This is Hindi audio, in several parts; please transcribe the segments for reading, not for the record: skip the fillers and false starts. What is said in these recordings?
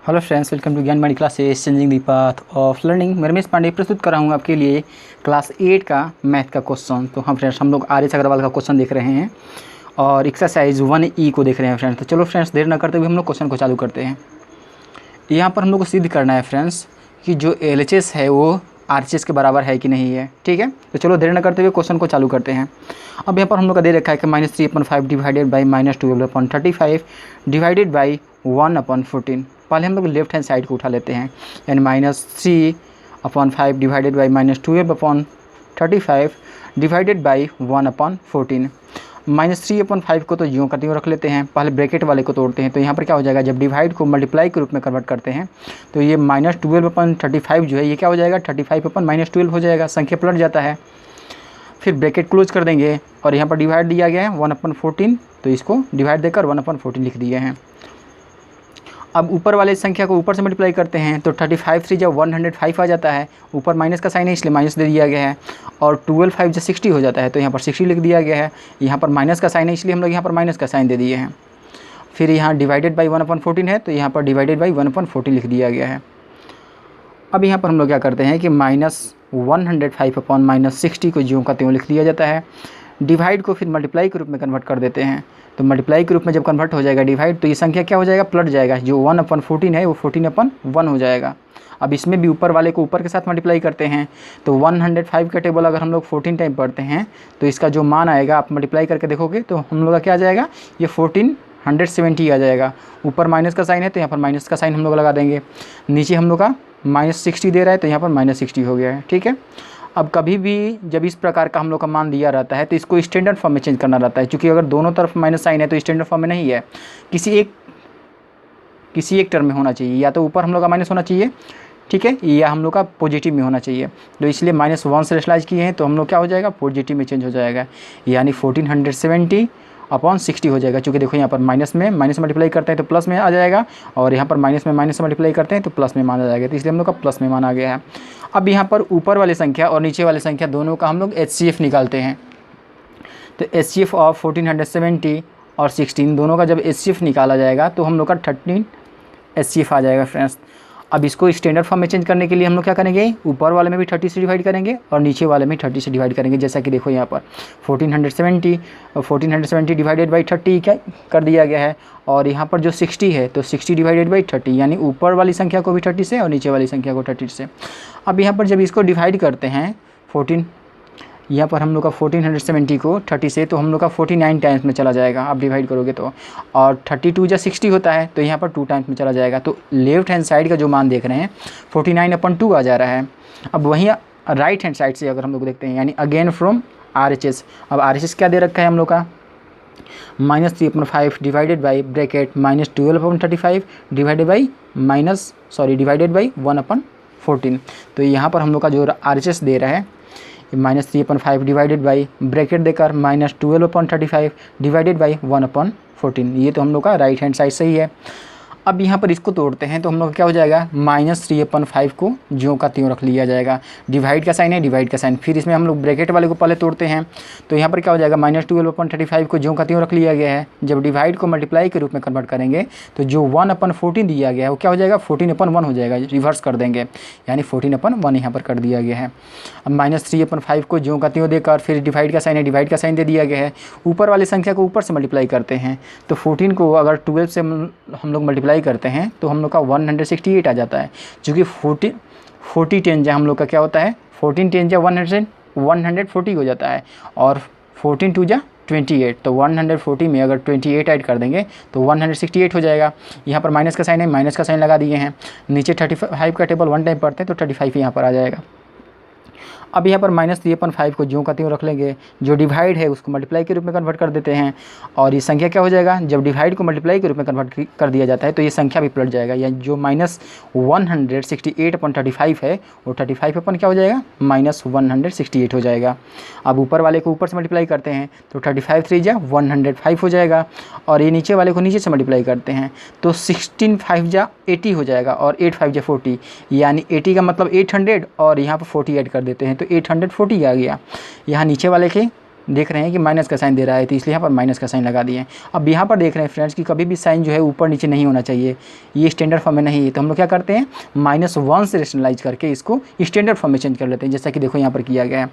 हेलो फ्रेंड्स, वेलकम टू ज्ञान मानी classes changing the path of learning. मैं रमेश पांडे प्रस्तुत कर रहा हूँ आपके लिए क्लास 8 का मैथ का क्वेश्चन। तो हम लोग आर एस अग्रवाल का क्वेश्चन देख रहे हैं और एक्सरसाइज 1E को देख रहे हैं फ्रेंड्स। तो चलो फ्रेंड्स, देर न करते हुए हम लोग क्वेश्चन को चालू करते हैं। यहाँ पर हम लोग को सिद्ध करना है फ्रेंड्स कि जो LHS है वो RHS के बराबर है कि नहीं है। ठीक है, तो चलो देर न करते हुए क्वेश्चन को चालू करते हैं। अब यहाँ पर हम लोग का दे रखा है कि -3/5 डिवाइडेड बाई -12/35 डिवाइडेड बाई 1/14। पहले हम लोग लेफ्ट हैंड साइड को उठा लेते हैं, यानी -3/5 डिवाइडेड बाई -12/35 डिवाइडेड बाई 1/14। -3/5 को तो यूँ का त्यों रख लेते हैं, पहले ब्रैकेट वाले को तोड़ते हैं। तो यहाँ पर क्या हो जाएगा, जब डिवाइड को मल्टीप्लाई के रूप में कन्वर्ट करते हैं तो ये -12/35 जो है ये क्या हो जाएगा, 35/-12 हो जाएगा, संख्या पलट जाता है। फिर ब्रैकेट क्लोज कर देंगे और यहाँ पर डिवाइड दिया गया है 1/14, तो इसको डिवाइड देकर 1/14 लिख दिए हैं। अब ऊपर वाले संख्या को ऊपर से मल्टीप्लाई करते हैं तो 35 3 जब 105 आ जाता है, ऊपर माइनस का साइन है इसलिए माइनस दे दिया गया है, और 12 5 जब 60 हो जाता है तो यहाँ पर 60 लिख दिया गया है। यहाँ पर माइनस का साइन है इसलिए हम लोग यहाँ पर माइनस का साइन दे दिए हैं। फिर यहाँ डिवाइडेड बाई 1/14 है तो यहाँ पर डिवाइडेड बाई 1/14 लिख दिया गया है। अब यहाँ पर हम लोग क्या करते हैं कि -105/-60 को ज्यों का त्यों लिख दिया जाता है। डिवाइड को फिर मल्टीप्लाई के रूप में कन्वर्ट कर देते हैं, तो मल्टीप्लाई के रूप में जब कन्वर्ट हो जाएगा डिवाइड तो ये संख्या क्या हो जाएगा, पलट जाएगा। जो 1/14 है वो 14/1 हो जाएगा। अब इसमें भी ऊपर वाले को ऊपर के साथ मल्टीप्लाई करते हैं तो 105 का टेबल अगर हम लोग 14 टाइम पढ़ते हैं तो इसका जो मान आएगा आप मल्टीप्लाई करके देखोगे तो हम लोग का क्या आ जाएगा, ये 1470 आ जाएगा। ऊपर माइनस का साइन है तो यहाँ पर माइनस का साइन हम लोग लगा देंगे। नीचे हम लोग का -60 दे रहा है तो यहाँ पर -60 हो गया है। ठीक है, अब कभी भी जब इस प्रकार का हम लोग का मान दिया रहता है तो इसको स्टैंडर्ड फॉर्म में चेंज करना रहता है, क्योंकि अगर दोनों तरफ माइनस साइन है तो स्टैंडर्ड फॉर्म में नहीं है, किसी एक टर्म में होना चाहिए, या तो ऊपर हम लोग का माइनस होना चाहिए, ठीक है, या हम लोग का पॉजिटिव में होना चाहिए। तो इसलिए -1 से रेशनलाइज किए हैं तो हम लोग क्या हो जाएगा, पॉजिटिव में चेंज हो जाएगा, यानी 1470/60 हो जाएगा। क्योंकि देखो यहाँ पर माइनस में माइनस मल्टीप्लाई करते हैं तो प्लस में आ जाएगा, और यहाँ पर माइनस में माइनस मल्टीप्लाई करते हैं तो प्लस में मान आ जाएगा, तो इसलिए हम लोग का प्लस में मान आ गया है। अब यहाँ पर ऊपर वाली संख्या और नीचे वाली संख्या दोनों का हम लोग HCF निकालते हैं। तो HCF ऑफ 1470 और 16 दोनों का जब HCF निकाला जाएगा तो हम लोग का 13 HCF आ जाएगा फ्रेंड्स। अब इसको स्टैंडर्ड फॉर्म में चेंज करने के लिए हम लोग क्या करेंगे, ऊपर वाले में भी 30 से डिवाइड करेंगे और नीचे वाले में 30 से डिवाइड करेंगे। जैसा कि देखो यहाँ पर 1470 डिवाइडेड बाई 30 क्या कर दिया गया है, और यहाँ पर जो 60 है तो 60 डिवाइडेड बाई 30, यानी ऊपर वाली संख्या को भी 30 से और नीचे वाली संख्या को 30 से। अब यहाँ पर जब इसको डिवाइड करते हैं 14, यहाँ पर हम लोग का 1470 को 30 से तो हम लोग का 49 टाइम्स में चला जाएगा। आप डिवाइड करोगे तो, और 32 जब 60 होता है तो यहाँ पर 2 टाइम्स में चला जाएगा। तो लेफ्ट हैंड साइड का जो मान देख रहे हैं 49/2 आ जा रहा है। अब वहीं राइट हैंड साइड से अगर हम लोग देखते हैं, यानी अगेन फ्रॉम RHS। अब RHS क्या दे रखा है हम लोग का, -3/5 divided by bracket -12/35 divided by divided by 1/14। तो यहाँ पर हम लोग का जो RHS दे रहा है -3/5 डिवाइडेड बाई ब्रैकेट देकर -12/35 डिवाइडेड बाई 1/14। ये तो हम लोग का राइट हैंड साइड सही है। अब यहाँ पर इसको तोड़ते हैं तो हम लोग क्या हो जाएगा, -3/5 को ज्यों का त्यों रख लिया जाएगा। डिवाइड का साइन है, डिवाइड का साइन, फिर इसमें हम लोग ब्रैकेट वाले को पहले तोड़ते हैं तो यहाँ पर क्या हो जाएगा, -12/35 को ज्यों का त्यों रख लिया गया है। जब डिवाइड को मल्टीप्लाई के रूप में कन्वर्ट करेंगे तो जो 1/14 दिया गया है वो क्या हो जाएगा, 14/1 हो जाएगा। रिवर्स कर देंगे, यानी 14/1 यहाँ पर कर दिया गया है। अब -3/5 को ज्यों का त्यों देकर फिर डिवाइड का साइन है, डिवाइड का साइन दे दिया गया है। ऊपर वाली संख्या को ऊपर से मल्टीप्लाई करते हैं तो 14 को अगर 12 से हम लोग मल्टीप्लाई करते हैं तो हम लोग का 168 आ जाता है। चूँकि 40 10 जा हम लोग का क्या होता है, 14 10 जा 140 हो जाता है, और 14 2 जा 28, तो 140 में अगर 28 ऐड कर देंगे तो 168 हो जाएगा। यहाँ पर माइनस का साइन है, माइनस का साइन लगा दिए हैं। नीचे 35 का टेबल 1 टाइम पढ़ते हैं तो 35 यहाँ पर आ जाएगा। अब यहाँ पर -3/5 को ज्यों का त्यों रख लेंगे, जो डिवाइड है उसको मल्टीप्लाई के रूप में कन्वर्ट कर देते हैं, और ये संख्या क्या हो जाएगा, जब डिवाइड को मल्टीप्लाई के रूप में कन्वर्ट कर दिया जाता है तो ये संख्या भी पलट जाएगा। या जो -168/35 है वो 35 क्या हो जाएगा, -168 हो जाएगा। अब ऊपर वाले को ऊपर से मल्टीप्लाई करते हैं तो 35 3 जा 105 हो जाएगा, और ये नीचे वाले को नीचे से मल्टीप्लाई करते हैं तो 16 5 जा 80 हो जाएगा, और 8 5 जा 40, यानी 80 का मतलब 800, और यहाँ पर 40 ऐड कर देते हैं तो 840 आ गया। यहाँ नीचे वाले के देख रहे हैं कि माइनस का साइन दे रहा है, तो इसलिए यहाँ पर माइनस का साइन लगा दिए। अब यहाँ पर देख रहे हैं फ्रेंड्स कि कभी भी साइन जो है ऊपर नीचे नहीं होना चाहिए, ये स्टैंडर्ड फॉर्म में नहीं है, तो हम लोग क्या करते हैं -1 से रेशनलाइज करके इसको स्टैंडर्ड फॉर्म में चेंज कर लेते हैं, जैसा कि देखो यहाँ पर किया गया है।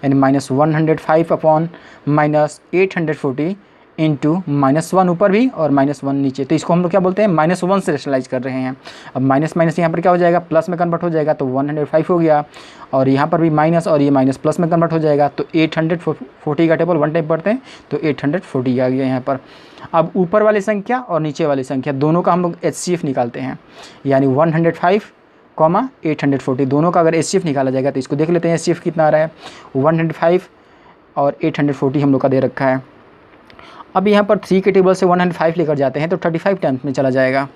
यानी -105 अपॉन -840 इंटू -1 ऊपर भी और -1 नीचे, तो इसको हम लोग क्या बोलते हैं -1 से रेशनलाइज कर रहे हैं। अब माइनस माइनस यहाँ पर क्या हो जाएगा, प्लस में कन्वर्ट हो जाएगा, तो 105 हो गया, और यहाँ पर भी माइनस और ये माइनस प्लस में कन्वर्ट हो जाएगा, तो 840 का टेबल 1 टाइप पढ़ते हैं, तो 840 आ गया यहाँ पर। अब ऊपर वाली संख्या और नीचे वाली संख्या दोनों का हम लोग HCF निकालते हैं, यानी 105 840 दोनों का अगर HCF निकाला जाएगा तो इसको देख लेते हैं HCF कितना आ रहा है। 105 और 840 हम लोग का दे रखा है। अब यहाँ पर 3 के टेबल से 105 लेकर जाते हैं तो 35 टाइम्स में चला जाएगा,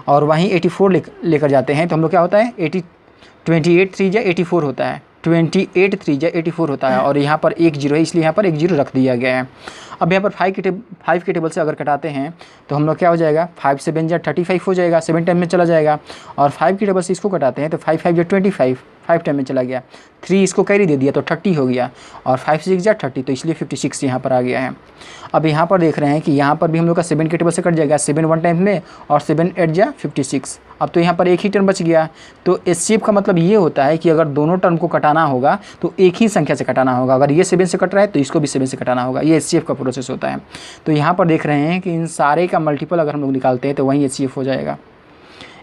और वहीं 84 लेकर जाते हैं तो हम लोग क्या होता है 28 3 या 84 होता है, 28 3 या 84 होता है, और यहाँ पर एक जीरो है इसलिए यहाँ पर एक जीरो रख दिया गया है। अब यहाँ पर 5 के टेबल से अगर कटाते हैं तो हम लोग क्या हो जाएगा 5 से 7 या 35 हो जाएगा, 7 टाइम में चला जाएगा, और 5 के टेबल से इसको कटाते हैं तो 5 5 या 25 5 टाइम में चला गया, 3 इसको कैरी दे दिया तो 30 हो गया, और 5 6 या 30 तो इसलिए 56 यहाँ पर आ गया है। अब यहाँ पर देख रहे हैं कि यहाँ पर भी हम लोग का 7 के टेबल से कट जाएगा, 7 1 टाइम में और 7 8 या 56। अब तो यहाँ पर एक ही टर्म बच गया, तो HCF का मतलब ये होता है कि अगर दोनों टर्म को कटाना होगा तो एक ही संख्या से कटाना होगा, अगर ये 7 से कट रहा है तो इसको भी 7 से कटाना होगा, ये HCF का प्रोसेस होता है। तो यहाँ पर देख रहे हैं कि इन सारे का मल्टीपल अगर हम लोग निकालते हैं तो वहीं HCF हो जाएगा,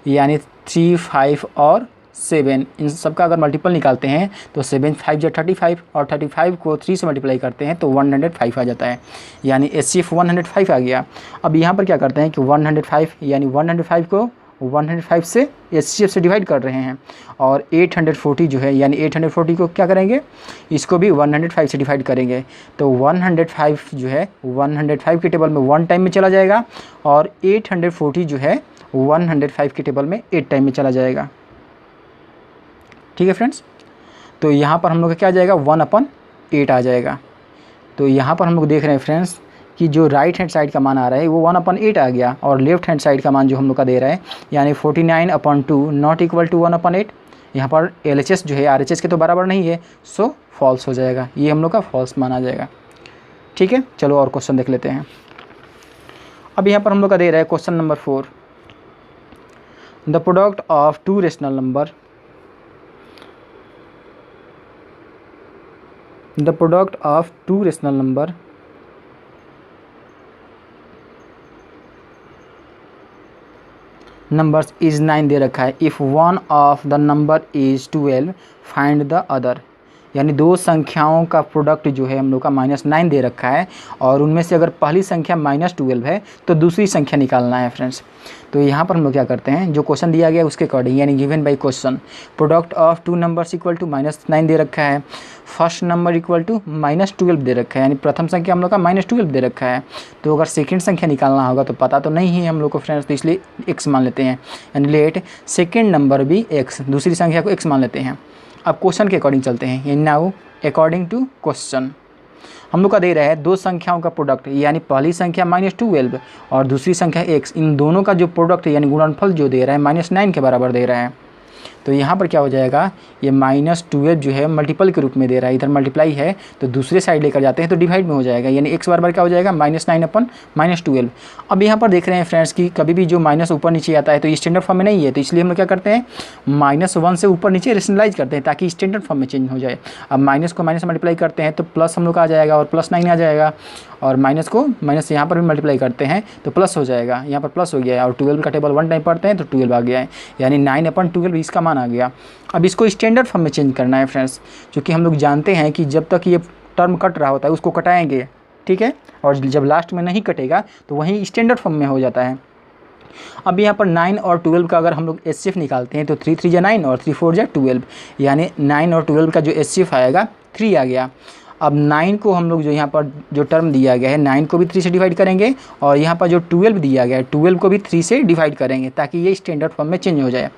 यानी 3 5 और 7 इन सब का अगर मल्टीपल निकालते हैं तो 7 5 या 35, और 35 को 3 से मल्टीप्लाई करते हैं तो 105 आ जाता है, यानी HCF 105 आ गया। अब यहाँ पर क्या करते हैं कि 105 यानी 105 को 105 से HCF से डिवाइड कर रहे हैं, और 840 जो है यानी 840 को क्या करेंगे, इसको भी 105 से डिवाइड करेंगे, तो 105 जो है 105 के टेबल में 1 टाइम में चला जाएगा, और 840 जो है 105 के टेबल में 8 टाइम में चला जाएगा। ठीक है फ्रेंड्स, तो यहाँ पर हम लोग का क्या आ जाएगा 1/8 आ जाएगा। तो यहाँ पर हम लोग देख रहे हैं फ्रेंड्स कि जो राइट हैंड साइड का मान आ रहा है वो 1/8 आ गया, और लेफ्ट हैंड साइड का मान जो हम लोग का दे रहा है यानी 49/2 नॉट इक्वल टू 1/8। यहाँ पर LHS जो है RHS के तो बराबर नहीं है, सो फॉल्स हो जाएगा, ये हम लोग का फॉल्स माना जाएगा। ठीक है, चलो और क्वेश्चन देख लेते हैं। अब यहाँ पर हम लोग का दे रहा है question number 4, the product of 2 rational number, the product of 2 rational number numbers is 9 दे रखा है। if one of the number is 12 find the other, यानी दो संख्याओं का प्रोडक्ट जो है हम लोग का -9 दे रखा है, और उनमें से अगर पहली संख्या -12 है तो दूसरी संख्या निकालना है फ्रेंड्स। तो यहाँ पर हम लोग क्या करते हैं, जो क्वेश्चन दिया गया है उसके अकॉर्डिंग, यानी given by question product of 2 numbers equal to -9 दे रखा है, फर्स्ट नंबर इक्वल टू -12 दे रखा है, यानी प्रथम संख्या हम लोग का -12 दे रखा है। तो अगर सेकेंड संख्या निकालना होगा तो पता तो नहीं है हम लोग को फ्रेंड्स, तो इसलिए x मान लेते हैं, यानी लेट सेकेंड नंबर भी x, दूसरी संख्या को x मान लेते हैं। अब क्वेश्चन के अकॉर्डिंग चलते हैं, यानी नाउ अकॉर्डिंग टू क्वेश्चन हम लोग का दे रहा है दो संख्याओं का प्रोडक्ट, यानी पहली संख्या -12 और दूसरी संख्या x, इन दोनों का जो प्रोडक्ट यानी गुणनफल जो दे रहा है -9 के बराबर दे रहा है। तो यहाँ पर क्या हो जाएगा, ये -12 जो है मल्टीपल के रूप में दे रहा है, इधर मल्टीप्लाई है तो दूसरे साइड लेकर जाते हैं तो डिवाइड में हो जाएगा, यानी x बराबर क्या हो जाएगा -9/-12। अब यहाँ पर देख रहे हैं फ्रेंड्स कि कभी भी जो माइनस ऊपर नीचे आता है तो ये स्टैंडर्ड फॉर्म में नहीं है, तो इसलिए हम लोग क्या करते हैं -1 से ऊपर नीचे रेशनलाइज करते हैं ताकि स्टैंडर्ड फॉर्म में चेंज हो जाए। अब माइनस को माइनस मल्टीप्लाई करते हैं तो प्लस हम लोग का आ जाएगा और +9 आ जाएगा, और माइनस को माइनस से यहाँ पर भी मल्टीप्लाई करते हैं तो प्लस हो जाएगा, यहाँ पर प्लस हो गया है, और 12 का टेबल 1 टाइम पढ़ते हैं तो 12 आ गया है, यानी 9/12 इसका मान आ गया। अब इसको स्टैंडर्ड फॉर्म में चेंज करना है फ्रेंड्स, क्योंकि हम लोग जानते हैं कि जब तक ये टर्म कट रहा होता है उसको कटाएंगे, ठीक है, और जब लास्ट में नहीं कटेगा तो वहीं स्टैंडर्ड फॉर्म में हो जाता है। अब यहाँ पर 9 और 12 का अगर हम लोग HCF निकालते हैं तो 3 3 या 9 और 3 4 या 12, यानी 9 और 12 का जो HCF आएगा 3 आ गया। अब 9 को हम लोग जो यहाँ पर जो टर्म दिया गया है 9 को भी 3 से डिवाइड करेंगे, और यहाँ पर जो 12 दिया गया है 12 को भी 3 से डिवाइड करेंगे ताकि ये स्टैंडर्ड फॉर्म में चेंज हो जाए।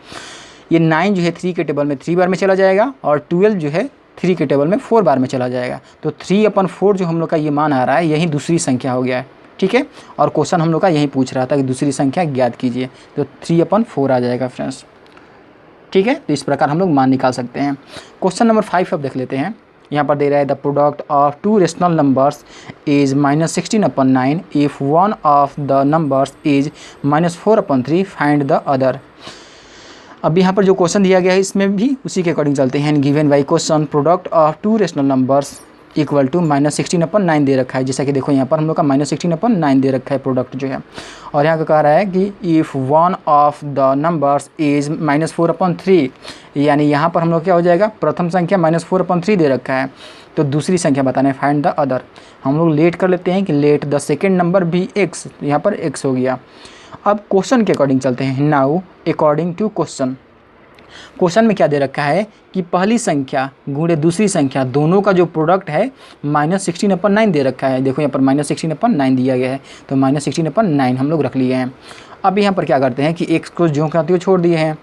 ये 9 जो है 3 के टेबल में 3 बार में चला जाएगा, और 12 जो है 3 के टेबल में 4 बार में चला जाएगा। तो 3/4 जो हम लोग का ये मान आ रहा है यही दूसरी संख्या हो गया है, ठीक है, और क्वेश्चन हम लोग का यही पूछ रहा था कि दूसरी संख्या ज्ञात कीजिए, तो 3/4 आ जाएगा फ्रेंड्स। ठीक है, तो इस प्रकार हम लोग मान निकाल सकते हैं। क्वेश्चन नंबर 5 अब देख लेते हैं। यहाँ पर दे रहा है the product of two rational numbers is -16/9 if one of the numbers is -4/3 find the other. अब यहाँ पर जो क्वेश्चन दिया गया है इसमें भी उसी के अकॉर्डिंग चलते हैं। Given by question product of two rational numbers equal to -16/9 दे रखा है। जैसा कि देखो यहाँ पर हम लोग का -16/9 दे रखा है प्रोडक्ट जो है, और यहाँ का कह रहा है कि if one of the numbers is -4/3, यानी यहाँ पर हम लोग क्या हो जाएगा, प्रथम संख्या -4/3 दे रखा है, तो दूसरी संख्या बताना है फाइंड द अदर। हम लोग लेट कर लेते हैं कि लेट द सेकेंड नंबर भी x, यहाँ पर x हो गया। अब क्वेश्चन के अकॉर्डिंग चलते हैं। Now according to question, question में क्या दे रखा है कि पहली संख्या गुणे दूसरी संख्या दोनों का जो प्रोडक्ट है -16/9 दे रखा है। देखो यहाँ पर -16/9 दिया गया है, तो -16/9 हम लोग रख लिए हैं। अब यहाँ पर क्या करते हैं कि x को ज्यों का त्यों छोड़ दिए हैं,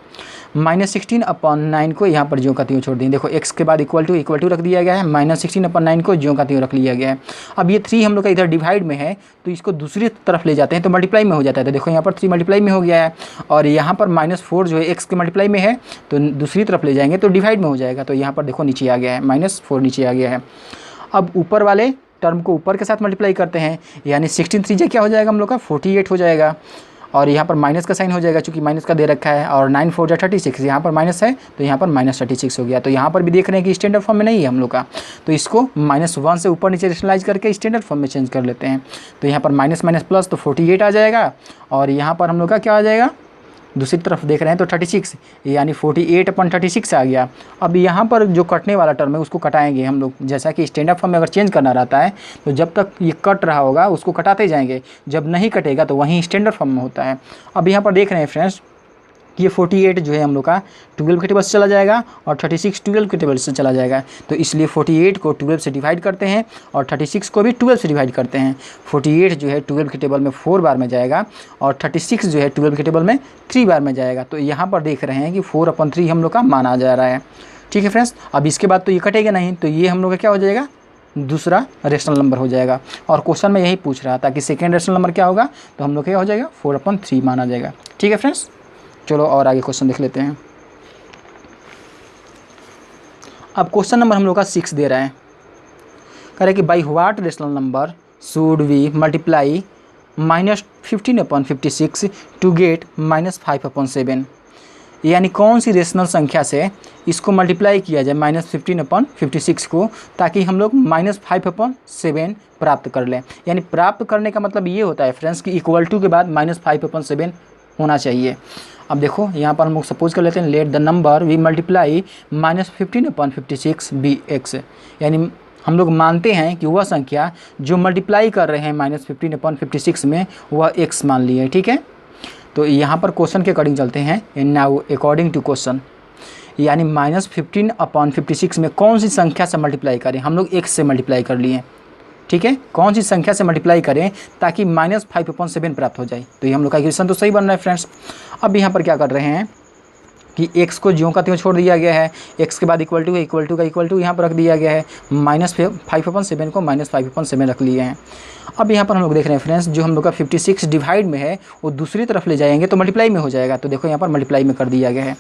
-16/9 को यहाँ पर ज्यों का त्यों छोड़ दिए। देखो x के बाद इक्वल टू रख दिया गया है, -16/9 को ज्यों का त्यों रख लिया गया है। अब ये 3 हम लोग का इधर डिवाइड में है, तो इसको दूसरी तरफ ले जाते हैं तो मल्टीप्लाई में हो जाता है। तो देखो यहाँ पर 3 मल्टीप्लाई में हो गया है, और यहाँ पर -4 जो है x के मल्टीप्लाई में है, तो दूसरी तरफ ले जाएंगे तो डिवाइड में हो जाएगा। तो यहाँ पर देखो नीचे आ गया है, -4 नीचे आ गया है। अब ऊपर वाले टर्म को ऊपर के साथ मल्टीप्लाई करते हैं, यानी 16 3 क्या हो जाएगा हम लोग का 48 हो जाएगा, और यहाँ पर माइनस का साइन हो जाएगा चूँकि माइनस का दे रखा है, और 9 4 36, यहाँ पर माइनस है तो यहाँ पर -36 हो गया। तो यहाँ पर भी देख रहे हैं कि स्टैंडर्ड फॉर्म में नहीं है हम लोग का, तो इसको -1 से ऊपर नीचे रेशनलाइज करके स्टैंडर्ड फॉर्म में चेंज कर लेते हैं। तो यहाँ पर माइनस माइनस प्लस तो 48 आ जाएगा, और यहाँ पर हम लोग का क्या आ जाएगा, दूसरी तरफ देख रहे हैं तो 36, यानी 48/36 आ गया। अब यहाँ पर जो कटने वाला टर्म है उसको कटाएंगे हम लोग। जैसा कि स्टैंडर्ड फॉर्म में अगर चेंज करना रहता है तो जब तक ये कट रहा होगा उसको कटाते जाएंगे, जब नहीं कटेगा तो वहीं स्टैंडर्ड फॉर्म में होता है। अब यहाँ पर देख रहे हैं फ्रेंड्स कि ये 48 जो है हम लोग का 12 के टेबल से चला जाएगा, और 36 12 के टेबल से चला जाएगा। तो इसलिए 48 को 12 से डिवाइड करते हैं, और 36 को भी 12 से डिवाइड करते हैं। 48 जो है 12 के टेबल में 4 बार में जाएगा, और 36 जो है 12 के टेबल में 3 बार में जाएगा। तो यहाँ पर देख रहे हैं कि 4/3 हम लोग का माना जा रहा है। ठीक है फ्रेंड्स, अब इसके बाद तो ये कटेगा नहीं, तो ये हम लोग का क्या हो जाएगा, दूसरा रेशनल नंबर हो जाएगा। और क्वेश्चन में यही पूछ रहा था कि सेकेंड रेशनल नंबर क्या होगा, तो हम लोग क्या हो जाएगा 4/3 माना जाएगा। ठीक है फ्रेंड्स, चलो और आगे क्वेश्चन देख लेते हैं। अब क्वेश्चन नंबर हम लोग का 6 दे रहा है, कह रहा है कि by what rational number should we multiply -15/56 to get -5/7, यानी कौन सी रेशनल संख्या से इसको मल्टीप्लाई किया जाए -15/56 को, ताकि हम लोग -5/7 प्राप्त कर लें। यानी प्राप्त करने का मतलब ये होता है फ्रेंड्स कि इक्वल टू के बाद -5/7 होना चाहिए। अब देखो यहाँ पर हम लोग सपोज कर लेते हैं let the number we multiply -15/56 be x, यानी हम लोग मानते हैं कि वह संख्या जो मल्टीप्लाई कर रहे हैं -15/56 में वह x मान ली है। ठीक है, तो यहाँ पर क्वेश्चन के अकॉर्डिंग चलते हैं। नाउ अकॉर्डिंग टू क्वेश्चन, यानी -15/56 में कौन सी संख्या से मल्टीप्लाई करें, हम लोग x से मल्टीप्लाई कर लिए। ठीक है, कौन सी संख्या से मल्टीप्लाई करें ताकि -5/7 प्राप्त हो जाए। तो ये हम लोग का इक्वेशन तो सही बन रहा है फ्रेंड्स। अब यहाँ पर क्या कर रहे हैं कि x को ज्यों का त्यों छोड़ दिया गया है, x के बाद इक्वल टू का इक्वल टू यहाँ पर रख दिया गया है, -5/7 को -5/7 रख लिए हैं। अब यहाँ पर हम लोग देख रहे हैं फ्रेंड्स जो हम लोग का 56 डिवाइड में है वो दूसरी तरफ ले जाएंगे तो मल्टीप्लाई में हो जाएगा। तो देखो यहाँ पर मल्टीप्लाई में कर दिया गया है,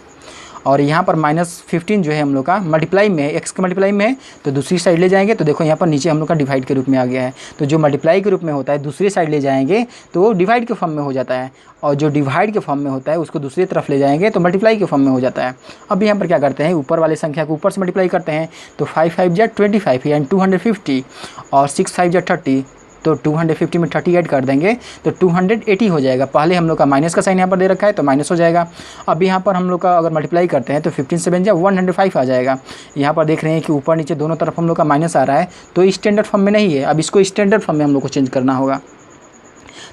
और यहाँ पर -15 जो है हम लोग का मल्टीप्लाई में है, x के मल्टीप्लाई में है, तो दूसरी साइड ले जाएंगे तो देखो यहाँ पर नीचे हम लोग का डिवाइड के रूप में आ गया है। तो जो मल्टीप्लाई के रूप में होता है दूसरी साइड ले जाएंगे तो वो डिवाइड के फॉर्म में हो जाता है, और जो डिवाइड के फॉर्म में होता है उसको दूसरी तरफ ले जाएंगे तो मल्टीप्लाई के फॉर्म में हो जाता है। अब यहाँ पर क्या करते हैं, ऊपर वाली संख्या को ऊपर से मल्टीप्लाई करते हैं, तो 5 5 जा 25 यानी 250, और 6 5 जा 30, तो 250 में 30 ऐड कर देंगे तो 280 हो जाएगा। पहले हम लोग का माइनस का साइन यहाँ पर दे रखा है तो माइनस हो जाएगा। अब यहाँ पर हम लोग का अगर मल्टीप्लाई करते हैं तो 15 7 जा 105 आ जाएगा। यहाँ पर देख रहे हैं कि ऊपर नीचे दोनों तरफ हम लोग का माइनस आ रहा है, तो स्टैंडर्ड फॉर्म में नहीं है। अब इसको स्टैंडर्ड फॉर्म में हम लोग को चेंज करना होगा,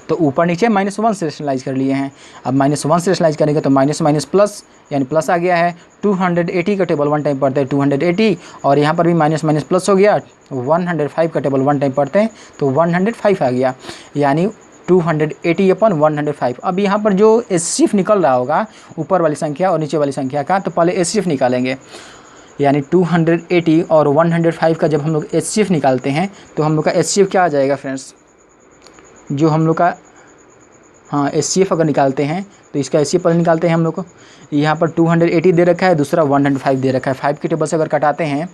तो ऊपर नीचे -1 से रेशनलाइज कर लिए हैं। अब -1 से रेशनलाइज करेंगे तो माइनस माइनस प्लस यानी प्लस आ गया है। 280 का टेबल 1 टाइम पढ़ते हैं 280, और यहाँ पर भी माइनस माइनस प्लस हो गया। 105 का टेबल 1 टाइम पढ़ते हैं तो 105 आ गया, यानी 280/105। अब यहाँ पर जो HCF निकल रहा होगा ऊपर वाली संख्या और नीचे वाली संख्या का, तो पहले HCF निकालेंगे, यानी 280 और 105 का जब हम लोग HCF निकालते हैं तो हम लोग का HCF क्या आ जाएगा फ्रेंड्स, जो हम लोग का HCF अगर निकालते हैं तो इसका HCF पर निकालते हैं हम लोग को। यहाँ पर 280 दे रखा है, दूसरा 105 दे रखा है। 5 के टेबल से अगर कटाते हैं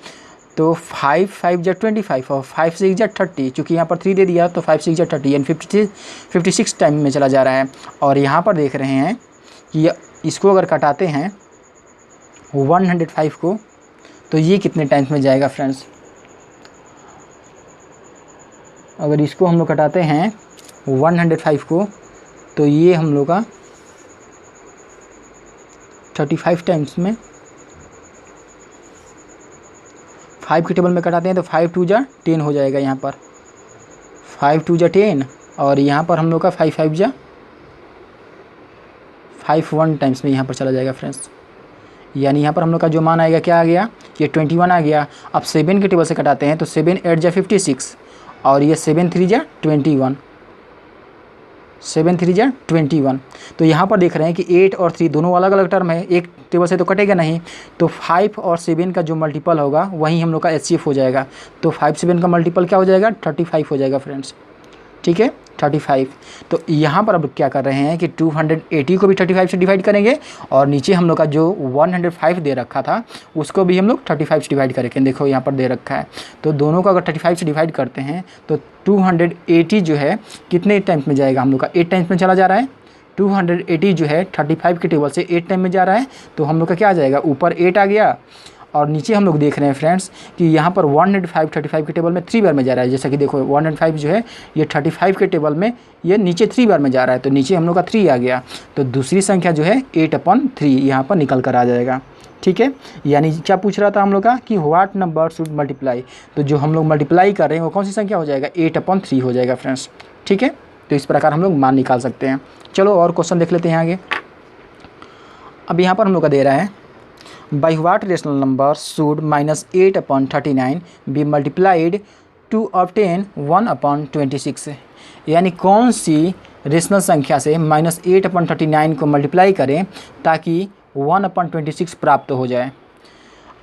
तो 5 5 जा 25 और 5 6 जा 30, चूँकि यहाँ पर 3 दे दिया तो 5 6 जा 30 यानी 56 टाइम में चला जा रहा है। और यहाँ पर देख रहे हैं कि इसको अगर कटाते हैं 105 को तो ये कितने टाइम्स में जाएगा फ्रेंड्स। अगर इसको हम लोग कटाते हैं 105 को तो ये हम लोग का 35 टाइम्स में 5 के टेबल में कटाते हैं तो 5 2 जा 10 हो जाएगा। यहाँ पर 5 2 जा 10 और यहाँ पर हम लोग का 5 5 जा 51 टाइम्स में यहाँ पर चला जाएगा फ्रेंड्स। यानी यहाँ पर हम लोग का जो मान आएगा क्या आ गया, ये 21 आ गया। अब 7 के टेबल से कटाते हैं तो 7 8 जा 56 और ये 7 3 जा 21, 7 3 जा 21। तो यहाँ पर देख रहे हैं कि 8 और 3 दोनों अलग अलग टर्म है, एक टेबल से तो कटेगा नहीं। तो 5 और 7 का जो मल्टीपल होगा वही हम लोग का HCF हो जाएगा। तो 5 7 का मल्टीपल क्या हो जाएगा, 35 हो जाएगा फ्रेंड्स। ठीक है, 35। तो यहाँ पर अब क्या कर रहे हैं कि 280 को भी 35 से डिवाइड करेंगे और नीचे हम लोग का जो 105 दे रखा था उसको भी हम लोग 35 से डिवाइड करेंगे। देखो यहाँ पर दे रखा है, तो दोनों को अगर 35 से डिवाइड करते हैं तो 280 जो है कितने टाइम्स में जाएगा, हम लोग का 8 टाइम्स में चला जा रहा है। 280 जो है 35 के टेबल से 8 टाइम में जा रहा है, तो हम लोग का क्या आ जाएगा, ऊपर 8 आ गया और नीचे हम लोग देख रहे हैं फ्रेंड्स कि यहाँ पर 105 35 के टेबल में 3 बार में जा रहा है। जैसा कि देखो 105 जो है ये 35 के टेबल में ये नीचे 3 बार में जा रहा है, तो नीचे हम लोग का 3 आ गया। तो दूसरी संख्या जो है 8/3 यहाँ पर निकल कर आ जाएगा। ठीक है, यानी क्या पूछ रहा था हम लोग का कि व्हाट नंबर शुड मल्टीप्लाई, तो जो हम लोग मल्टीप्लाई कर रहे हैं वो कौन सी संख्या हो जाएगा, 8/3 हो जाएगा फ्रेंड्स। ठीक है, तो इस प्रकार हम लोग मान निकाल सकते हैं। चलो और क्वेश्चन देख लेते हैं आगे। अब यहाँ पर हम लोग का दे रहा है by what rational number should -8/39 be multiplied to obtain 1/26। यानी कौन सी रेशनल संख्या से -8/39 को मल्टीप्लाई करें ताकि 1/26 प्राप्त हो जाए।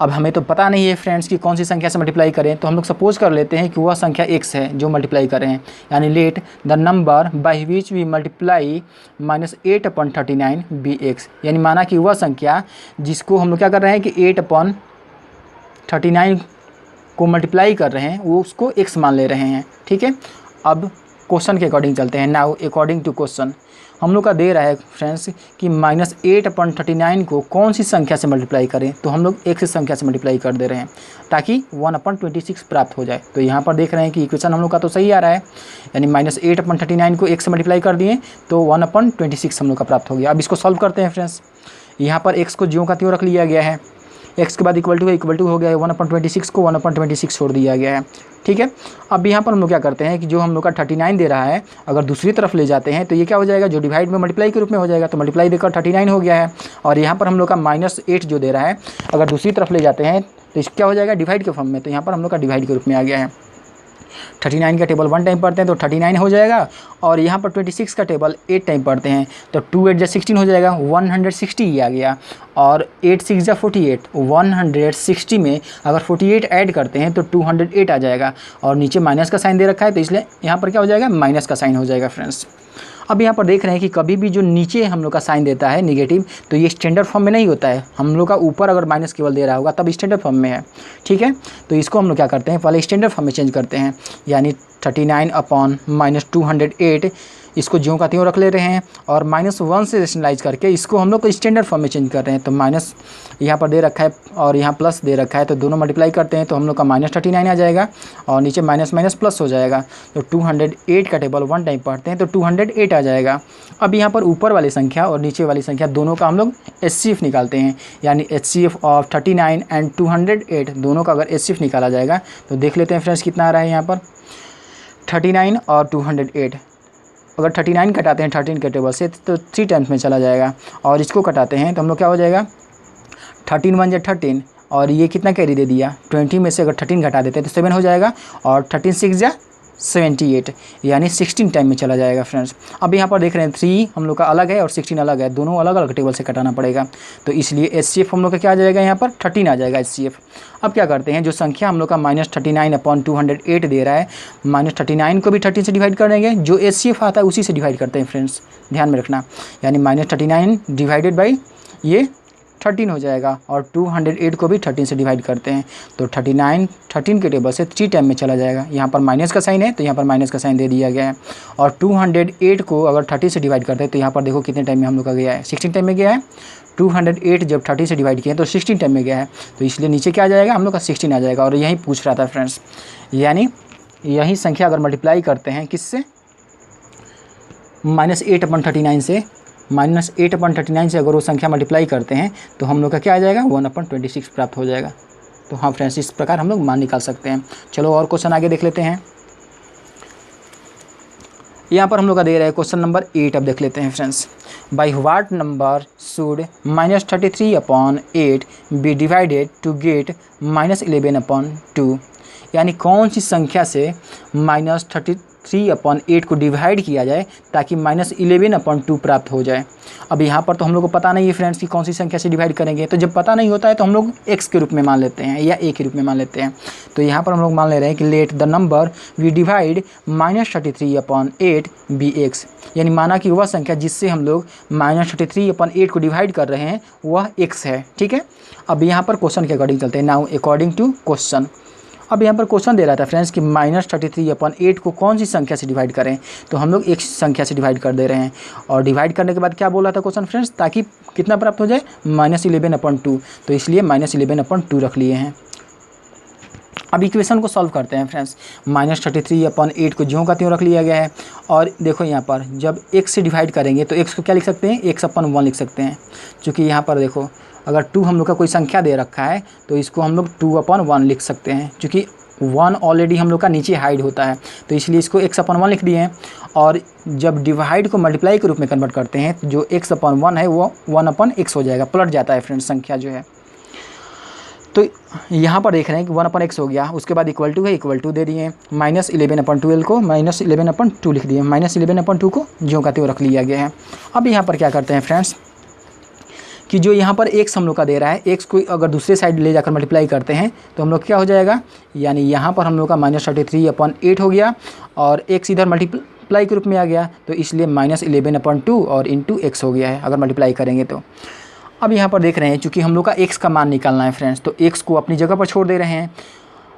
अब हमें तो पता नहीं है फ्रेंड्स कि कौन सी संख्या से मल्टीप्लाई करें, तो हम लोग सपोज कर लेते हैं कि वह संख्या x है जो मल्टीप्लाई कर रहे हैं। यानी let the number by which we multiply -8/39 be x। यानी माना कि वह संख्या जिसको हम लोग क्या कर रहे हैं कि 8/39 को मल्टीप्लाई कर रहे हैं वो उसको x मान ले रहे हैं। ठीक है, अब क्वेश्चन के अकॉर्डिंग चलते हैं। नाउ अकॉर्डिंग टू क्वेश्चन हम लोग का दे रहा है फ्रेंड्स कि -8/39 को कौन सी संख्या से मल्टीप्लाई करें, तो हम लोग एक संख्या से मल्टीप्लाई कर दे रहे हैं ताकि 1/26 प्राप्त हो जाए। तो यहाँ पर देख रहे हैं कि इक्वेशन हम लोग का तो सही आ रहा है, यानी -8/39 को 1 से मल्टीप्लाई कर दिए तो 1/26 हम लोग का प्राप्त हो गया। अब इसको सॉल्व करते हैं फ्रेंड्स। यहाँ पर x को ज्यों का त्यों रख लिया गया है, x के बाद इक्वल टू हो गया है, 1/26 को 1/26 छोड़ दिया गया है। ठीक है, अब यहाँ पर हम लोग क्या करते हैं कि जो हम लोग का 39 दे रहा है अगर दूसरी तरफ ले जाते हैं तो ये क्या हो जाएगा, जो डिवाइड में मल्टीप्लाई के रूप में हो जाएगा। तो मल्टीप्लाई देकर 39 हो गया है और यहाँ पर हम लोग का -8 जो दे रहा है अगर दूसरी तरफ ले जाते हैं तो इस क्या हो जाएगा, डिवाइड के फॉर्म में। तो यहाँ पर हम लोग का डिवाइड के रूप में आ गया है। 39 का टेबल 1 टाइम पढ़ते हैं तो 39 हो जाएगा और यहाँ पर 26 का टेबल 8 टाइम पढ़ते हैं तो 2 8 जा 16 हो जाएगा, 160 ही आ गया। और 8 6 जा 48, 160 में अगर 48 ऐड करते हैं तो 208 आ जाएगा और नीचे माइनस का साइन दे रखा है तो इसलिए यहाँ पर क्या हो जाएगा, माइनस का साइन हो जाएगा फ्रेंड्स। अब यहाँ पर देख रहे हैं कि कभी भी जो नीचे हम लोग का साइन देता है नेगेटिव तो ये स्टैंडर्ड फॉर्म में नहीं होता है। हम लोग का ऊपर अगर माइनस केवल दे रहा होगा तब स्टैंडर्ड फॉर्म में है। ठीक है, तो इसको हम लोग क्या करते हैं, पहले स्टैंडर्ड फॉर्म में चेंज करते हैं। यानी 39/-208 इसको ज्यों का त्यों रख ले रहे हैं और -1 से रेशनलाइज करके इसको हम लोग को स्टैंडर्ड फॉर्म में चेंज कर रहे हैं। तो माइनस यहाँ पर दे रखा है और यहाँ प्लस दे रखा है तो दोनों मल्टीप्लाई करते हैं तो हम लोग का -39 आ जाएगा और नीचे माइनस माइनस प्लस हो जाएगा। तो 208 का टेबल 1 टाइम पढ़ते हैं तो 208 आ जाएगा। अब यहाँ पर ऊपर वाली संख्या और नीचे वाली संख्या दोनों का हम लोग HCF निकालते हैं। यानी HCF ऑफ 39 एंड 208 दोनों का अगर HCF निकाला जाएगा तो देख लेते हैं फ्रेंड्स कितना आ रहा है। यहाँ पर 39 और 208 अगर 39 कटाते हैं 13 के टेबल से तो 3 टाइम्स में चला जाएगा और इसको कटाते हैं तो हम लोग क्या हो जाएगा, 13 1 जा 13 और ये कितना कैरी दे दिया, 20 में से अगर 13 घटा देते हैं तो 7 हो जाएगा और 13 6 जा 78 यानी 16 टाइम में चला जाएगा फ्रेंड्स। अब यहाँ पर देख रहे हैं 3 हम लोग का अलग है और 16 अलग है, दोनों अलग अलग टेबल से कटाना पड़ेगा। तो इसलिए HCF हम लोग का क्या आ जाएगा, यहाँ पर 13 आ जाएगा HCF। अब क्या करते हैं, जो संख्या हम लोग का -39/208 दे रहा है -39 को भी 13 से डिवाइड कर देंगे, जो HCF आता है उसी से डिवाइड करते हैं फ्रेंड्स, ध्यान में रखना। यानी -39 डिवाइडेड बाई ये 13 हो जाएगा और 208 को भी 13 से डिवाइड करते हैं तो 39 13 के टेबल से 3 टाइम में चला जाएगा। यहाँ पर माइनस का साइन है तो यहाँ पर माइनस का साइन दे दिया गया है। और 208 को अगर 30 से डिवाइड करते हैं तो यहाँ पर देखो कितने टाइम में हम लोग का गया है, 16 टाइम में गया है। 208 जब 30 से डिवाइड किए तो 16 टाइम में गया है, तो इसलिए नीचे क्या आ जाएगा हम लोग का 16 आ जाएगा। और यही पूछ रहा था फ्रेंड्स, यानी यही संख्या अगर मल्टीप्लाई करते हैं किससे, -8/39 से, -8/39 से अगर वो संख्या मल्टीप्लाई करते हैं तो हम लोग का क्या आ जाएगा 1/26 प्राप्त हो जाएगा। तो हाँ फ्रेंड्स, इस प्रकार हम लोग मान निकाल सकते हैं। चलो और क्वेश्चन आगे देख लेते हैं। यहाँ पर हम लोग का दे रहा है क्वेश्चन नंबर 8। अब देख लेते हैं friends, by what number should -33/8 be divided to get -11/2, यानी कौन सी संख्या से -33/8 को डिवाइड किया जाए ताकि -11/2 प्राप्त हो जाए। अब यहाँ पर तो हम लोग को पता नहीं है फ्रेंड्स कि कौन सी संख्या से डिवाइड करेंगे, तो जब पता नहीं होता है तो हम लोग x के रूप में मान लेते हैं या a के रूप में मान लेते हैं। तो यहाँ पर हम लोग मान ले रहे हैं कि let the number we divide -33/8 be x, यानी माना कि वह संख्या जिससे हम लोग -33/8 को डिवाइड कर रहे हैं वह x है। ठीक है, अब यहाँ पर क्वेश्चन के अकॉर्डिंग चलते हैं। नाउ अकॉर्डिंग टू क्वेश्चन, अब यहाँ पर क्वेश्चन दे रहा था फ्रेंड्स कि -33/8 को कौन सी संख्या से डिवाइड करें, तो हम लोग एक संख्या से डिवाइड कर दे रहे हैं। और डिवाइड करने के बाद क्या बोला था क्वेश्चन फ्रेंड्स, ताकि कितना प्राप्त हो जाए -11/2, तो इसलिए -11/2 रख लिए हैं। अब इक्वेशन को सॉल्व करते हैं फ्रेंड्स। -33/8 को ज्यों का त्यों रख लिया गया है। और देखो यहाँ पर जब x से डिवाइड करेंगे तो x को क्या लिख सकते हैं, x/1 लिख सकते हैं। क्योंकि यहाँ पर देखो अगर 2 हम लोग का कोई संख्या दे रखा है तो इसको हम लोग 2/1 लिख सकते हैं, क्योंकि 1 ऑलरेडी हम लोग का नीचे हाइड होता है, तो इसलिए इसको x/1 लिख दिए हैं। और जब डिवाइड को मल्टीप्लाई के रूप में कन्वर्ट करते हैं तो जो x/1 है वो 1/x हो जाएगा, पलट जाता है फ्रेंड्स संख्या जो है। तो यहाँ पर देख रहे हैं कि 1/x हो गया, उसके बाद इक्वल टू है, इक्वल टू दे दिए, -11/12 को -11/2 लिख दिए, -11/2 को ज्यों का त्यों रख लिया गया है। अब यहाँ पर क्या करते हैं फ्रेंड्स कि जो यहाँ पर x हम लोग का दे रहा है, x को अगर दूसरे साइड ले जाकर मल्टीप्लाई करते हैं तो हम लोग क्या हो जाएगा, यानी यहाँ पर हम लोग का -33/8 हो गया और x इधर मल्टीप्लाई के रूप में आ गया, तो इसलिए -11/2 और इंटू x हो गया है अगर मल्टीप्लाई करेंगे तो। अब यहाँ पर देख रहे हैं चूँकि हम लोग का x का मान निकालना है फ्रेंड्स, तो x को अपनी जगह पर छोड़ दे रहे हैं।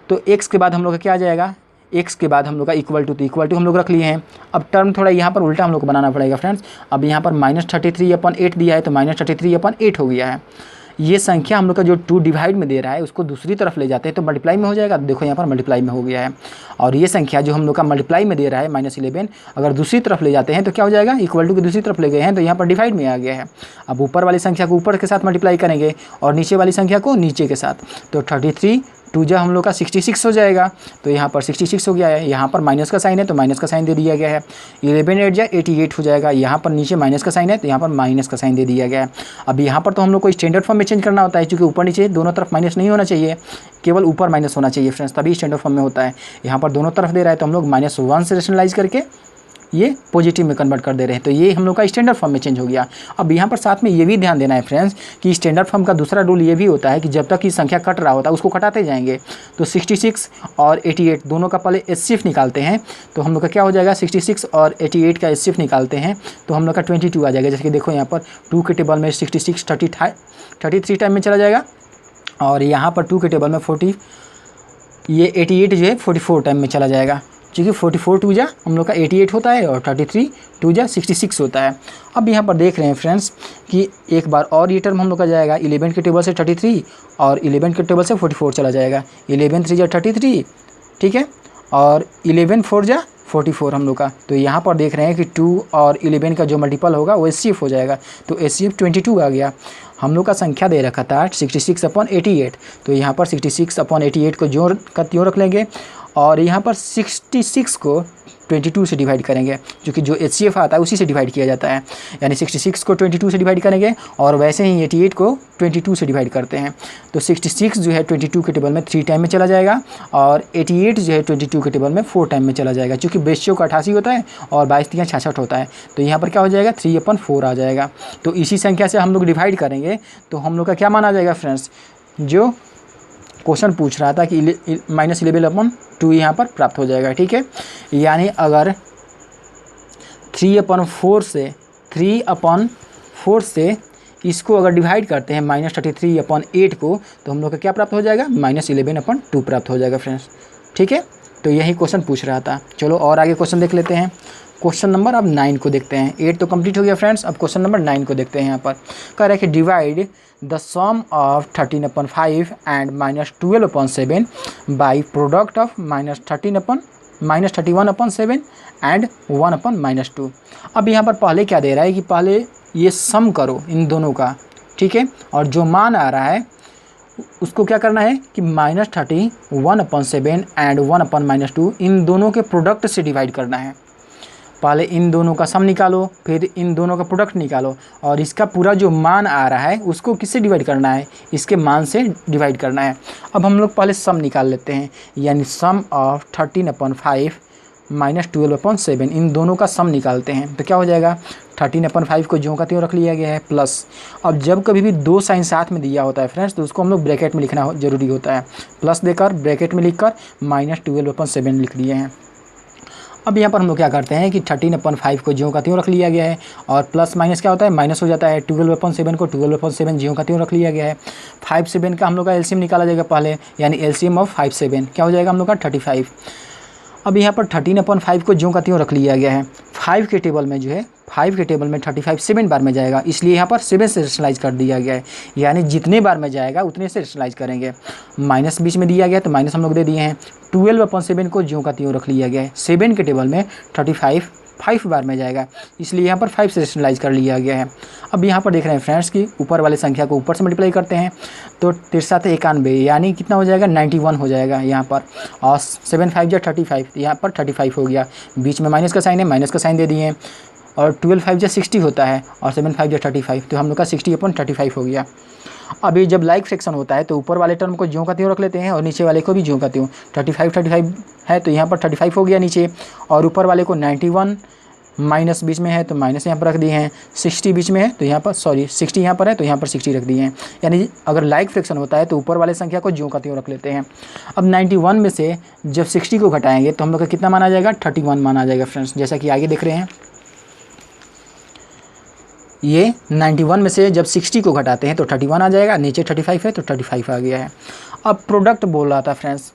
तो x के बाद हम लोग का क्या आ जाएगा, x के बाद हम लोग का इक्वल टू, तो इक्वल टू हम लोग रख लिए हैं। अब टर्म थोड़ा यहाँ पर उल्टा हम लोग को बनाना पड़ेगा फ्रेंड्स। अब यहाँ पर -33/8 दिया है तो -33/8 हो गया है। ये संख्या हम लोग का जो 2 डिवाइड में दे रहा है उसको दूसरी तरफ ले जाते हैं तो मल्टीप्लाई में हो जाएगा। देखो यहाँ पर मल्टीप्लाई में हो गया है। और ये संख्या जो हम लोग का मल्टीप्लाई में दे रहा है -11, अगर दूसरी तरफ ले जाते हैं तो क्या हो जाएगा, इक्वल टू की दूसरी तरफ ले गए हैं तो यहाँ पर डिवाइड में आ गया है। अब ऊपर वाली संख्या को ऊपर के साथ मल्टीप्लाई करेंगे और नीचे वाली संख्या को नीचे के साथ, तो 33 2 जा हम लोग का 66 हो जाएगा। तो यहाँ पर 66 हो गया है, यहाँ पर माइनस का साइन है तो माइनस का साइन दे दिया गया है। 11 8 जा 88 हो जाएगा, यहाँ पर नीचे माइनस का साइन है तो यहाँ पर माइनस का साइन दे दिया गया है। अब यहाँ पर तो हम लोग को स्टैंडर्ड फॉर्म में चेंज करना होता है, क्योंकि ऊपर नीचे दोनों तरफ माइनस नहीं होना चाहिए, केवल ऊपर माइनस होना चाहिए फ्रेंड्स, तभी स्टैंडर्ड फॉर्म में होता है। यहाँ पर दोनों तरफ दे रहा है तो हम लोग -1 से रेशनलाइज करके ये पॉजिटिव में कन्वर्ट कर दे रहे हैं, तो ये हम लोग का स्टैंडर्ड फॉर्म में चेंज हो गया। अब यहाँ पर साथ में ये भी ध्यान देना है फ्रेंड्स कि स्टैंडर्ड फॉर्म का दूसरा रूल ये भी होता है कि जब तक ये संख्या कट रहा होता है उसको कटाते जाएंगे। तो 66 और 88 दोनों का पहले HCF निकालते हैं, तो हम लोग का क्या हो जाएगा, 66 और 88 का HCF निकालते हैं तो हम लोग का 22 आ जाएगा। जैसे कि देखो यहाँ पर 2 के टेबल में 66 33 टाइम में चला जाएगा, और यहाँ पर 2 के टेबल में 40 ये 88 जो है 44 टाइम में चला जाएगा, क्योंकि 44 2 जा हम लोग का 88 होता है और 33 2 जा 66 होता है। अब यहाँ पर देख रहे हैं फ्रेंड्स कि एक बार और ये टर्म हम लोग का जाएगा 11 के टेबल से 33 और 11 के टेबल से 44 चला जाएगा। 11 3 जा 33, ठीक है, और 11 4 जा 44 हम लोग का। तो यहाँ पर देख रहे हैं कि 2 और 11 का जो मल्टीपल होगा वो HCF हो जाएगा, तो HCF 22 आ गया। हम लोग का संख्या दे रखा था 66/88, तो यहाँ पर 66/88 को जो का त्यों रख लेंगे और यहाँ पर 66 को 22 से डिवाइड करेंगे, क्योंकि जो HCF आता है उसी से डिवाइड किया जाता है। यानी 66 को 22 से डिवाइड करेंगे और वैसे ही 88 को 22 से डिवाइड करते हैं। तो 66 जो है 22 के टेबल में 3 टाइम में चला जाएगा और 88 जो है 22 के टेबल में 4 टाइम में चला जाएगा, क्योंकि बेसियों का 88 होता है और 22 3 66 होता है। तो यहाँ पर क्या हो जाएगा, 3/4 आ जाएगा। तो इसी संख्या से हम लोग डिवाइड करेंगे तो हम लोग का क्या माना जाएगा फ्रेंड्स, जो क्वेश्चन पूछ रहा था कि -11/2 यहाँ पर प्राप्त हो जाएगा, ठीक है। यानी अगर 3/4 से इसको अगर डिवाइड करते हैं -33/8 को, तो हम लोग का क्या प्राप्त हो जाएगा, -11/2 प्राप्त हो जाएगा फ्रेंड्स। ठीक है, तो यही क्वेश्चन पूछ रहा था। चलो और आगे क्वेश्चन देख लेते हैं। क्वेश्चन नंबर अब 9 को देखते हैं। 8 तो कंप्लीट हो गया फ्रेंड्स, अब क्वेश्चन नंबर 9 को देखते हैं। यहाँ पर कह रहा है कि divide the sum of 13/5 and -12/7 by product of -31/7 and 1/-2। अब यहाँ पर पहले क्या दे रहा है कि पहले ये सम करो इन दोनों का, ठीक है, और जो मान आ रहा है उसको क्या करना है कि -31/7 एंड 1/-2 इन दोनों के प्रोडक्ट से डिवाइड करना है। पहले इन दोनों का सम निकालो, फिर इन दोनों का प्रोडक्ट निकालो, और इसका पूरा जो मान आ रहा है उसको किससे डिवाइड करना है, इसके मान से डिवाइड करना है। अब हम लोग पहले सम निकाल लेते हैं, यानी सम ऑफ 13/5 -12/7 इन दोनों का सम निकालते हैं। तो क्या हो जाएगा, 13/5 को ज्यों का त्यों रख लिया गया है प्लस। अब जब कभी भी दो साइन साथ में दिया होता है फ्रेंड्स, तो उसको हम लोग ब्रैकेट में लिखना जरूरी होता है। प्लस देकर ब्रैकेट में लिखकर -12/7 लिख दिए हैं। अब यहाँ पर हम लोग क्या करते हैं कि 13/5 को ज्यों का त्यों रख लिया गया है, और प्लस माइनस क्या होता है, माइनस हो जाता है। 12/7 को 12/7 ज्यों का त्यों रख लिया गया है। 5/7 का हम लोग का एलसीएम निकाला जाएगा पहले, यानी एलसीएम ऑफ 5/7 क्या हो जाएगा हम लोग का 35। अब यहाँ पर 13/5 को ज्यों का त्यों रख लिया गया है। 5 के टेबल में जो है, 5 के टेबल में 35 7 बार में जाएगा, इसलिए यहाँ पर 7 से रेशनलाइज कर दिया गया है, यानी जितने बार में जाएगा उतने से रेशनलाइज करेंगे। माइनस बीच में दिया गया तो माइनस हम लोग दे दिए हैं। 12/7 को ज्यों का त्यों रख लिया गया है। 7 के टेबल में 35 5 बार में जाएगा, इसलिए यहाँ पर 5 से रेशनलाइज कर लिया गया है। अब यहाँ पर देख रहे हैं फ्रेंड्स कि ऊपर वाले संख्या को ऊपर से मल्टीप्लाई करते हैं तो 93 91, यानी कितना हो जाएगा 91 हो जाएगा यहाँ पर। और 7 5 जा 35, यहाँ पर 35 हो गया। बीच में माइनस का साइन है, माइनस का साइन दे दिए हैं। और 12 5 जा 60 होता है, और 7 5 जा 35, तो हम लोग का 60/35 हो गया। अभी जब लाइक फ्रैक्शन होता है तो ऊपर वाले टर्म को ज्यों का त्यों रख लेते हैं, और नीचे वाले को भी ज्यों का त्यों। 35 है तो यहाँ पर 35 हो गया नीचे, और ऊपर वाले को 91 माइनस बीच में है तो माइनस यहाँ पर रख दिए हैं। 60 बीच में है तो यहाँ पर 60 यहाँ पर है तो यहाँ पर 60 रख दिए हैं। यानी अगर लाइक फ्रैक्शन होता है तो ऊपर वाले संख्या को ज्यों का त्यों रख लेते हैं। अब 91 में से जब 60 को घटाएंगे तो हम लोग का कितना माना जाएगा, 31 माना जाएगा फ्रेंड्स, जैसा कि आगे देख रहे हैं। ये 91 में से जब 60 को घटाते हैं तो 31 आ जाएगा, नीचे 35 है तो 35 आ गया है। अब प्रोडक्ट बोल रहा था फ्रेंड्स,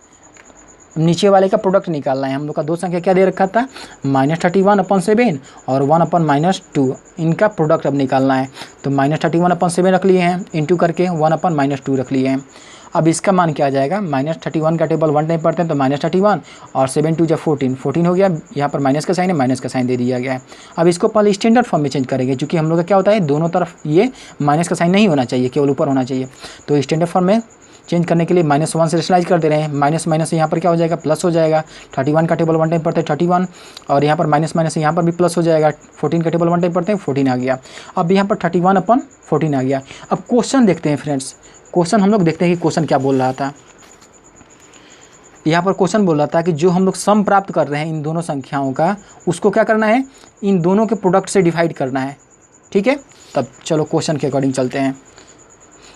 नीचे वाले का प्रोडक्ट निकालना है। हम लोग का दो संख्या क्या दे रखा था, -31/7 और 1/-2, इनका प्रोडक्ट अब निकालना है। तो -31/7 रख लिए हैं, इंटू करके 1/-2 रख लिए हैं। अब इसका मान क्या आ जाएगा, -31 का टेबल 1 टाइम पढ़ते हैं तो -31 और 7 2 जा 14 हो गया। यहाँ पर माइनस का साइन है, माइनस का साइन दे दिया गया है। अब इसको पहले स्टैंडर्ड फॉर्म में चेंज करेंगे, क्योंकि हम लोग का क्या होता है दोनों तरफ ये माइनस का साइन नहीं होना चाहिए, केवल ऊपर होना चाहिए। तो स्टैंडर्ड फॉर्म में चेंज करने के लिए -1 से रेशनलाइज कर दे रहे हैं। माइनस माइनस यहाँ पर क्या हो जाएगा, प्लस हो जाएगा। 31 का टेबल 1 टाइम पढ़ते हैं 31, और यहाँ पर माइनस माइनस यहाँ पर भी प्लस हो जाएगा। 14 का टेबल 1 टाइम पढ़ते हैं 14 आ गया। अब यहाँ पर 31/14 आ गया। अब क्वेश्चन देखते हैं फ्रेंड्स, क्वेश्चन हम लोग देखते हैं कि क्वेश्चन क्या बोल रहा था। यहाँ पर क्वेश्चन बोल रहा था कि जो हम लोग सम प्राप्त कर रहे हैं इन दोनों संख्याओं का, उसको क्या करना है, इन दोनों के प्रोडक्ट से डिवाइड करना है। ठीक है, तब चलो क्वेश्चन के अकॉर्डिंग चलते हैं।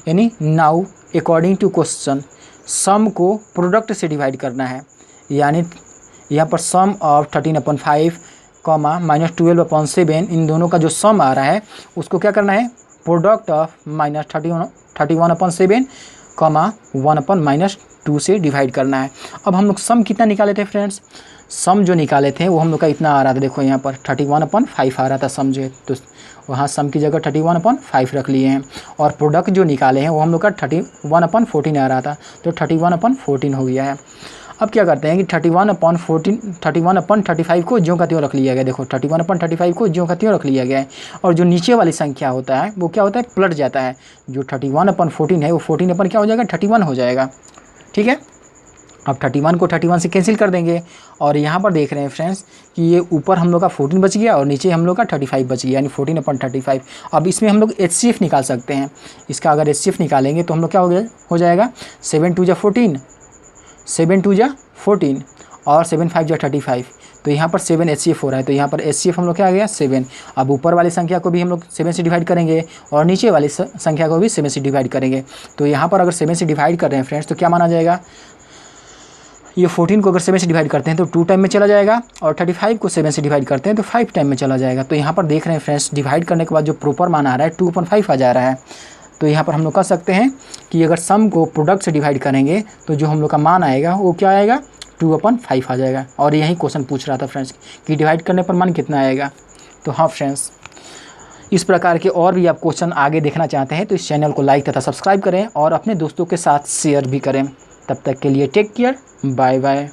यानी नाउ अकॉर्डिंग टू क्वेश्चन, सम को प्रोडक्ट से डिवाइड करना है। यानी यहाँ पर सम ऑफ 13/5 -12/7 इन दोनों का जो सम आ रहा है उसको क्या करना है, प्रोडक्ट ऑफ -31/7 1/-2 से डिवाइड करना है। अब हम लोग सम कितना निकाले थे फ्रेंड्स, सम जो निकाले थे वो हम लोग का इतना आ रहा था, देखो यहाँ पर 31/5 आ रहा था सम जो है, तो वहाँ सम की जगह 31/5 रख लिए हैं। और प्रोडक्ट जो निकाले हैं वो हम लोग का 31/14 आ रहा था, तो 31/14 हो गया है। अब क्या करते हैं कि 31/35 को ज्यों का त्यों रख लिया गया। देखो 31/35 को ज्यों का त्यों रख लिया गया है, और जो नीचे वाली संख्या होता है वो क्या होता है, पलट जाता है। जो 31/14 है वो 14 क्या हो जाएगा, 31 हो जाएगा। ठीक है, अब 31 को 31 से कैंसिल कर देंगे, और यहाँ पर देख रहे हैं फ्रेंड्स कि ये ऊपर हम लोग का 14 बच गया और नीचे हम लोग का 35 बच गया, यानी 14/35। अब इसमें हम लोग HCF निकाल सकते हैं। इसका अगर HCF निकालेंगे तो हम लोग क्या हो जाएगा, 7 2 जा 14, 7 2 जा 14 और 7 5 जा 35, तो यहाँ पर 7 HCF हो रहा है। तो यहाँ पर HCF हम लोग क्या आ गया, 7। अब ऊपर वाली संख्या को भी हम लोग 7 से डिवाइड करेंगे, और नीचे वाली संख्या को भी 7 से डिवाइड करेंगे। तो यहाँ पर अगर 7 से डिवाइड कर रहे हैं फ्रेंड्स तो क्या माना जाएगा, ये 14 को अगर 7 से डिवाइड करते हैं तो 2 टाइम में चला जाएगा, और 35 को 7 से डिवाइड करते हैं तो 5 टाइम में चला जाएगा। तो यहाँ पर देख रहे हैं फ्रेंड्स, डिवाइड करने के बाद जो प्रॉपर मान आ रहा है 2/5 आ जा रहा है। तो यहाँ पर हम लोग कह सकते हैं कि अगर सम को प्रोडक्ट से डिवाइड करेंगे तो जो हम लोग का मान आएगा वो क्या आएगा, 2/5 आ जाएगा। और यही क्वेश्चन पूछ रहा था फ्रेंड्स कि डिवाइड करने पर मान कितना आएगा। तो हाँ फ्रेंड्स, इस प्रकार के और भी आप क्वेश्चन आगे देखना चाहते हैं तो इस चैनल को लाइक तथा सब्सक्राइब करें और अपने दोस्तों के साथ शेयर भी करें। तब तक के लिए टेक केयर, बाय बाय।